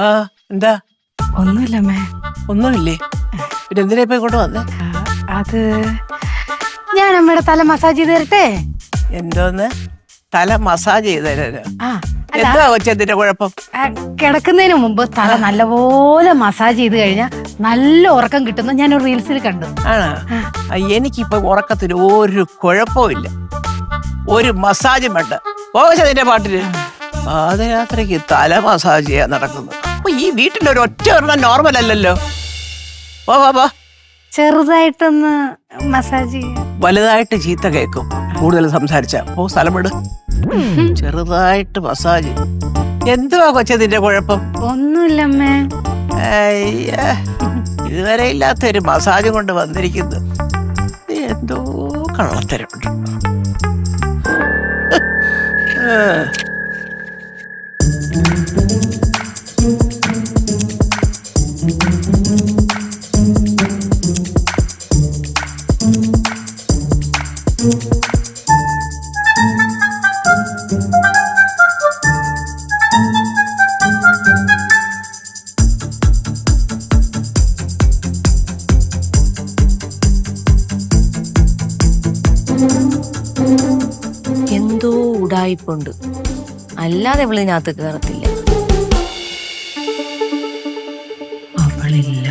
ആ എന്താ? ഒന്നുമില്ലമ്മേ. ഒന്നുമില്ലേ? പിന്നെ എന്തിനാ ഇപ്പൊ ഇങ്ങോട്ട് വന്നേ? അത് ഞാൻ അമ്മയുടെ തല മസാജ് ചെയ്ത് തരട്ടെ. എന്തോന്ന്? തല മസാജ് ചെയ്ത് തരാനോ? ആ എന്താ കൊച്ചെന്തിന്റെ കുഴപ്പം? കിടക്കുന്നതിന് മുമ്പ് തല നല്ലപോലെ മസാജ് ചെയ്ത് കഴിഞ്ഞാൽ നല്ല ഉറക്കം കിട്ടുന്ന ഞാൻ ഒരു റീൽസിൽ കണ്ടു. ആണോ? എനിക്കിപ്പൊ ഉറക്കത്തിന് ഒരു കുഴപ്പമില്ല, ഒരു മസാജും വേണ്ട. പോകച്ചതിന്റെ പാട്ടില് പാദയാത്രയ്ക്ക് തല മസാജ് ചെയ്യാൻ നടക്കുന്നു. അപ്പൊ ഈ വീട്ടിലൊരു ഒറ്റ ഒരെണ്ണം നോർമൽ അല്ലല്ലോ. പോ ചെറുതായിട്ടൊന്ന് മസാജ് ചെയ്യാം. വലുതായിട്ട് ചീത്ത കേൾക്കും കൂടുതൽ സംസാരിച്ച. സ്ഥലം വിട്. ചെറുതായിട്ട് മസാജ്. എന്തുവാ കൊച്ചതിന്റെ കുഴപ്പം? ഒന്നുമില്ലമ്മേ. ഇതുവരെ ഇല്ലാത്ത ഒരു മസാജും കൊണ്ട് വന്നിരിക്കുന്നു. എന്തോ കള്ളത്തരമുണ്ട്. എന്തോ ഉടായിപ്പുണ്ട്, അല്ലാതെ ഇവളിനകത്ത് കേറത്തില്ല. അവളില്ല.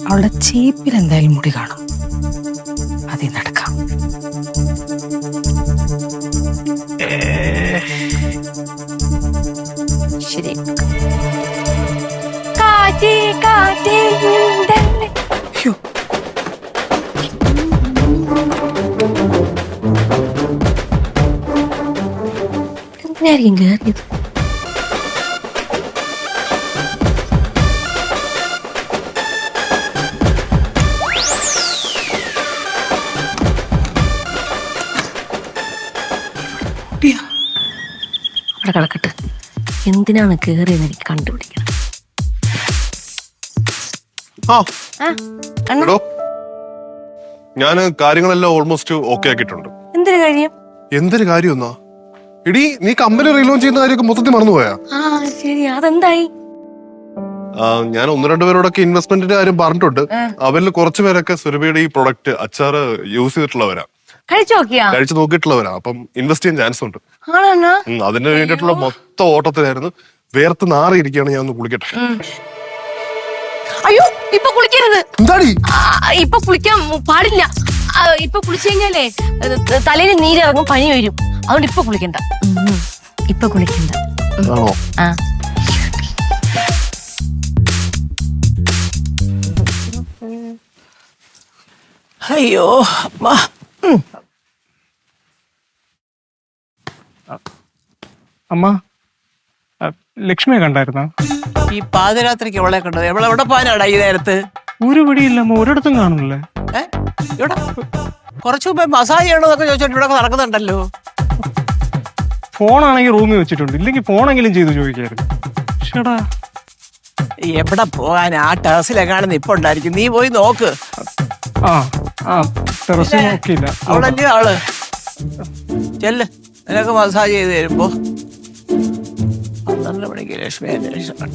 അവളുടെ ചീപ്പിൽ എന്തായാലും മുടി കാണും. അതിൽ നടക്കാം. ശരി. കാറ്റേ കാറ്റേ മിണ്ടല്ലേ. എന്തിനായിരിക്കും കേറിയത്? അവിടെ കിടക്കട്ടെ. എന്തിനാണ് കേറിയെന്ന് എനിക്ക് കണ്ടുപിടിക്കണം. ഞാൻ കാര്യങ്ങളെല്ലാം ഓൾമോസ്റ്റ് ഓക്കെ ആക്കിയിട്ടുണ്ട്. എന്തൊരു കാര്യം? എന്തൊരു കാര്യം എന്നാ? എടി, നീ കമ്പനി റീലോഞ്ച് ചെയ്യുന്ന കാര്യമൊക്കെ മൊത്തത്തിൽ മറന്നുപോയാ? ശരി, അതെന്തായി? ഞാൻ 1-2 പേരോടൊക്കെ ഇൻവെസ്റ്റ്മെന്റിന്റെ കാര്യം പറഞ്ഞിട്ടുണ്ട്. അവരിൽ കുറച്ചു പേരൊക്കെ സുരഭിയുടെ ഈ പ്രൊഡക്റ്റ് അച്ചാറ് യൂസ് ചെയ്തിട്ടുള്ളവരാ, കഴിച്ചു നോക്കിയിട്ടുള്ളവരാ. അപ്പം ഇൻവെസ്റ്റ് ചെയ്യാൻ ചാൻസ് ഉണ്ട്. അതിന് വേണ്ടിയിട്ടുള്ള മൊത്തം ഓട്ടത്തിലായിരുന്നു. വേർത്ത് നാറിയിരിക്കുകയാണ്. ഞാൻ ഒന്ന് കുളിക്കട്ടെ. അയ്യോ, ഇപ്പൊ കുളിക്കരുത്. എന്താടി? ഇപ്പൊ കുളിക്കാൻ പാടില്ല. ഇപ്പൊ കുളിച്ചു കഴിഞ്ഞാലേ തലയിൽ നീരിറങ്ങും, പനി വരും. അതുകൊണ്ട് ഇപ്പൊ കുളിക്കണ്ട. ഇപ്പൊ കുളിക്കണ്ട. ആണോ? അയ്യോ അമ്മ. അമ്മ, ലക്ഷ്മിയെ കണ്ടായിരുന്നോ? ഈ പാതിരാത്രിക്ക് എവളെ കണ്ടത്? എവിടെ പോകാനാടാ ഈ നേരത്ത്? ഒരു പിടിയില്ല അമ്മ, ഒരിടത്തും കാണുന്നില്ലേ? ഇവിടെ കുറച്ചു മുമ്പേ മസാജ് ചെയ്യണമെന്നൊക്കെ ചോദിച്ചോണ്ട് ഇവിടെ നടക്കുന്നുണ്ടല്ലോ. ഫോണാണെങ്കിൽ റൂമിൽ വെച്ചിട്ടുണ്ട്, ഇല്ലെങ്കിൽ ഫോണെങ്കിലും ചെയ്തു ചോദിക്കായിരുന്നു. ഷടാ, എവിടെ പോകാൻ? ആ ടെറസിലെങ്ങാനും ഇപ്പൊ ഉണ്ടായിരിക്കും. നീ പോയി നോക്ക്. ടെറസിൽ നോക്കിയില്ല. അവിടെ ആള് ചെല്ല്, നിനക്ക് മസാജ് ചെയ്ത് തരുമ്പോ 12 മണിക്ക് ലക്ഷ്മി അന്വേഷണം.